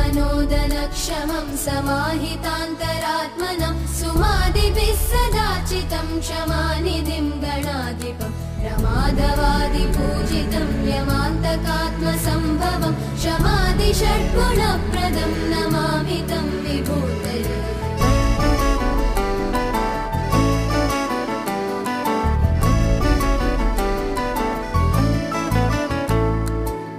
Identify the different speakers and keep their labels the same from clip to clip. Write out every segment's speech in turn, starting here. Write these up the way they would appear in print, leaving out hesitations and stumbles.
Speaker 1: मनोदनक्षमं समाहितान्तरात्मनं सुमादिभिः सदाचितं क्षमानिधिं गणाधिपं रमाधवादिपूजितं यमान्तकात्मसम्भवं क्षमादिषड्गुणप्रदं नमामि तं विभूतये।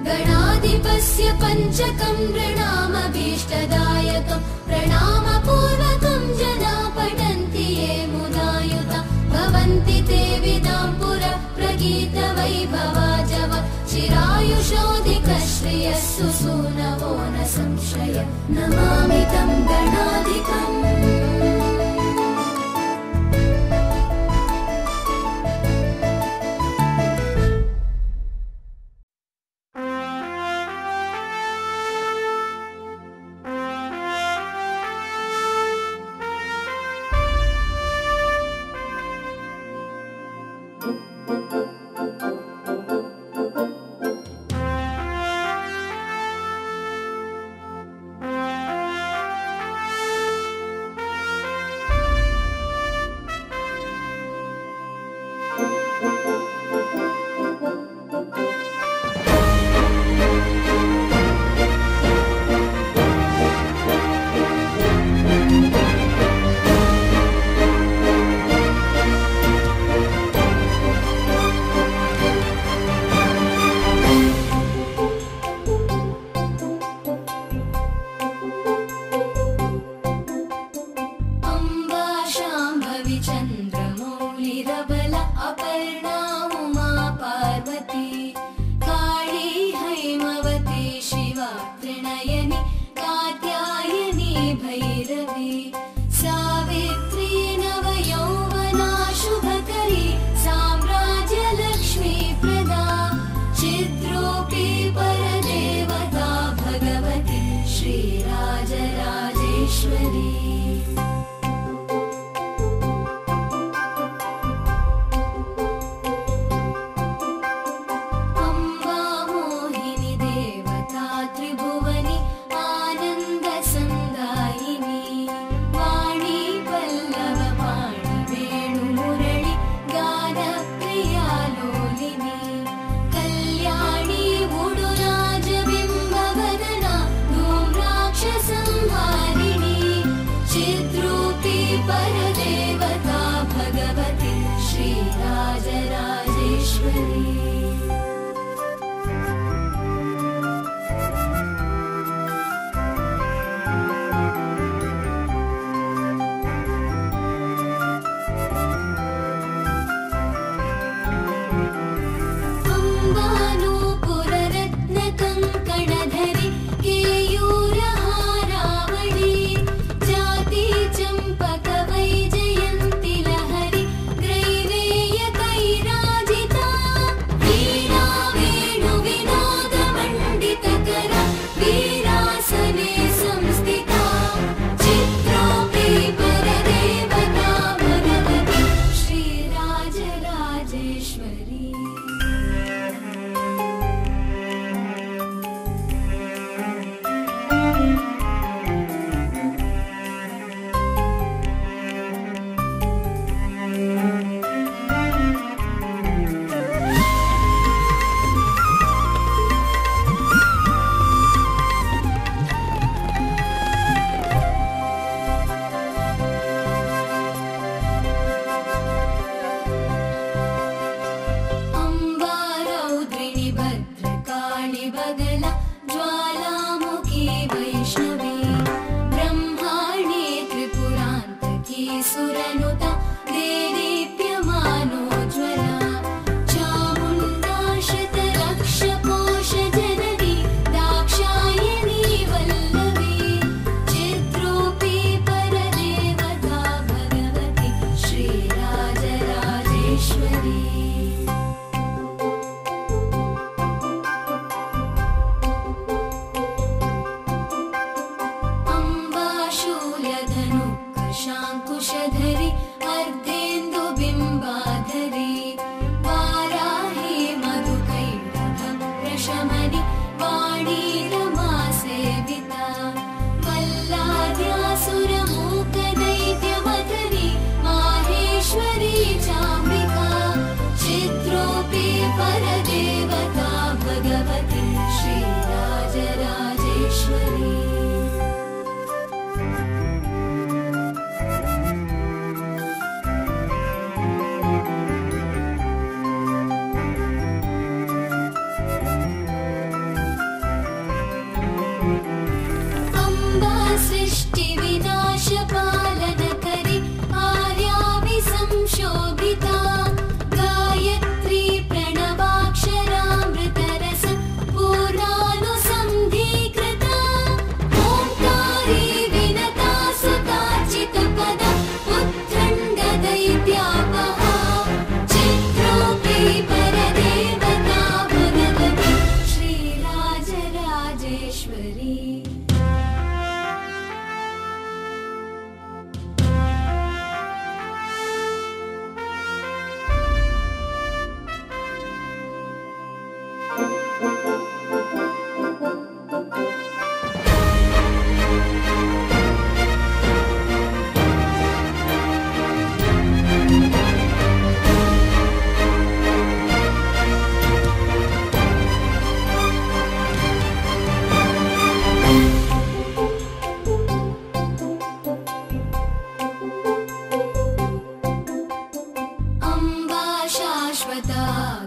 Speaker 1: गणाधिपस्य पञ्चकं नृणामभीष्टदायकं प्रणामपूर्वकं जना पठन्ति ये मुदायुता भवन्ति ते विदां पुरः प्रगीतवैभवाजव चिरायुषोऽधिकश्रियः सुसूनवो न संशय नमामि तं गणाधिपम्।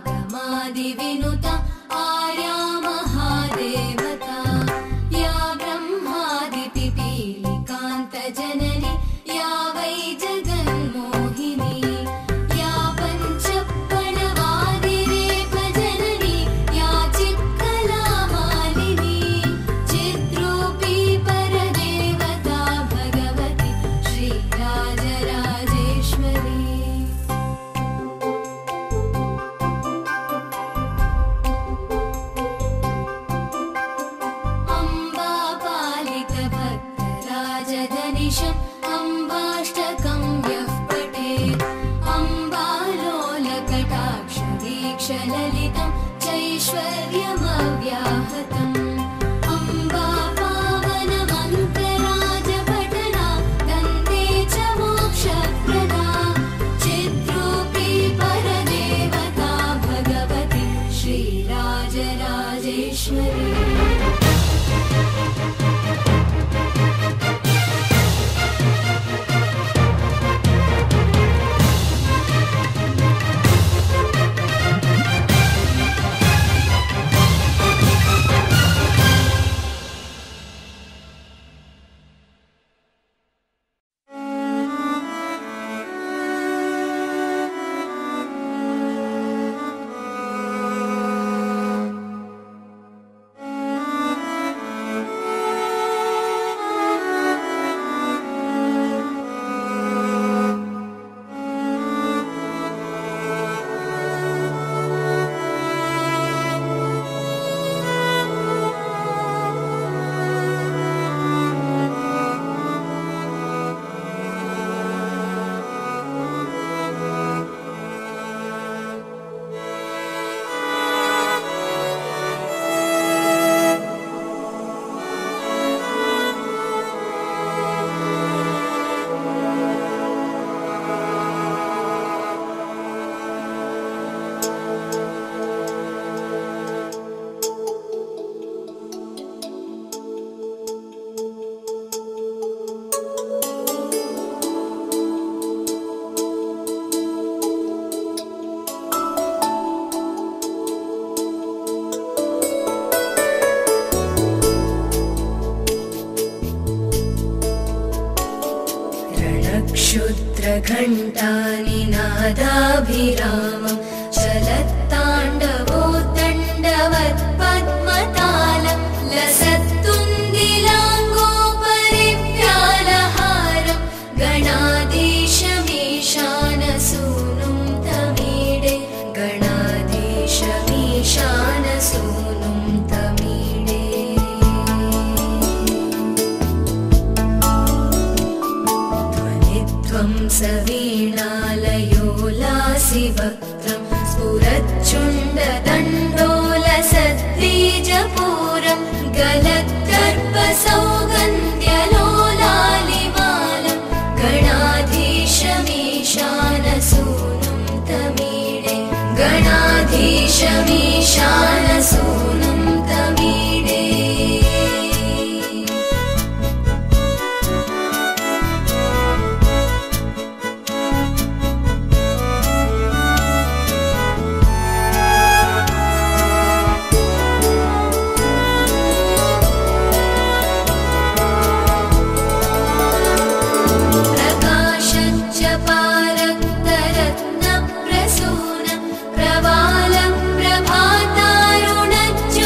Speaker 1: गमादिविनुता आर्या महादेवता या ब्रह्मादिपिपीलिकान्तजननी या वै जगन्मोहिनी या पञ्चप्रणवादिरेफजननी या चित्कलामालिनी चिद्रूपी परदेवता भगवती श्रीराजराजेश्वरी अम्बापालितभक्तराजगनिशम् अम्बाष्टकं यः पठेत् अम्बालोलकटाक्षवीक्षललितं चैश्वर्यमव्याहतम् अम्बापावनमन्त्रराजपठना दन्ते च मोक्षप्रदा चिद्रूपी परदेवता भगवती श्रीराजराजेश्वरी क्षुद्रघण्टानिनादाभिरामं चलत्ताण्डवोत्तण्डवत्पद्मतालं लसत्तुन्दिलाङ्गोपरिव्यालहारं गणाधीशमीशानसूनुं तमीडे गणाधीशमीशानसूनुं तमीडे ध्वनित्वं सवीणालयोलासिवक्त्रं स्फुरच्चुण्डदण्डोलसद्बीजपूरं गलत्कर्पसौगन्ध्यलोलालिमालं गणाधीशमीशानसूनुं तमीडे गणाधीशमीशानसूनुं तमीडे प्रकाशच्च पारक्तरत्नप्रसूनं प्रवालं प्रभातारुणज्ज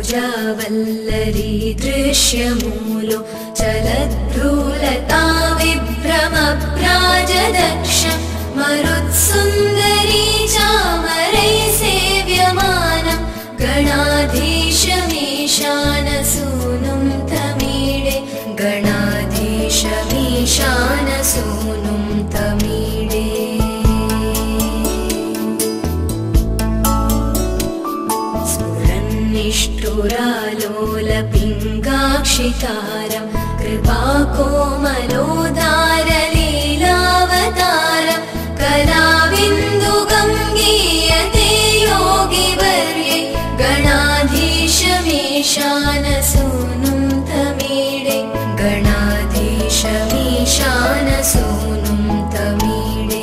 Speaker 1: पूजावल्लरी दृश्यमूलो चलद्भ्रूलता विभ्रमभ्राजदक्षम् मरुत्सुन्दरी चामरै सेव्यमानं गणाधीशमीशानसूनुं तमीडे गणाधीशमीशानसूनुं तमीडे स्फुरन्निष्ठुरालोलपिङ्गाक्षितारं कृपाकोमलोदारलीलावतारं कलाबिन्दुगं गीयते योगिवर्ये गणाधीशमीशानसूनुं तमीडे गणाधीशमीशानसूनुं तमीडे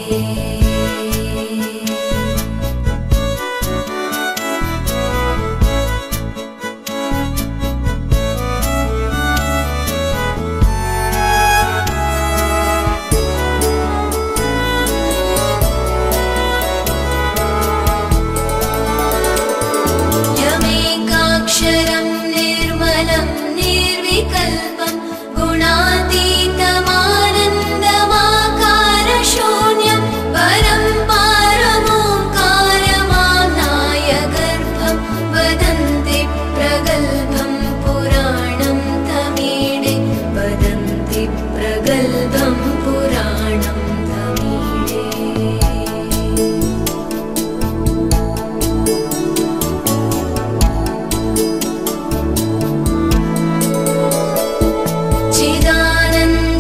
Speaker 1: यमेकाक्षरं निर्मलं निर्विकल्पं गुणातीतमानन्दमाकारशून्यं परं पारमोङ्कारमाम्नाय गर्भं वदन्ति प्रगल्भं पुराणं तमीडे वदन्ति प्रगल्भं पुराणं तमीडे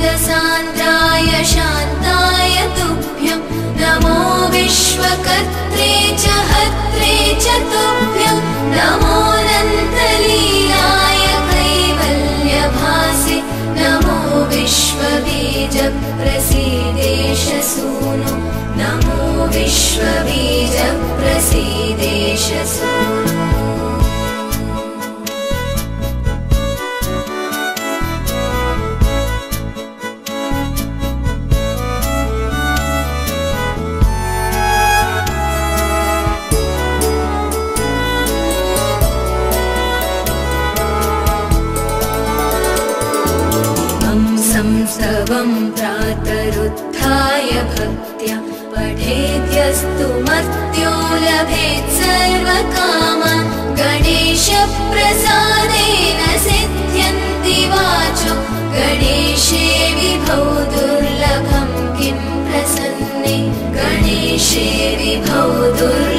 Speaker 1: चिदानन्दसान्द्राय शान्ताय तुभ्यं नमो विश्वकर्त्रे च हर्त्रे च तुभ्यं नमोऽनन्तलीलाय कैवल्यभासे नमो विश्वबीजप्रसीदेश सूनो नमो विश्वबीजप्रसीदेश सूनो संस्तवं प्रातरुत्थाय भक्त्या पठेद्यस्तु मर्त्यो लभेत् सर्वकामान् गणेशप्रसादेन सिद्ध्यन्ति वाचो गणेशे विभो दुर्लभं किं प्रसन्ने गणेशे विभो दुर्लभं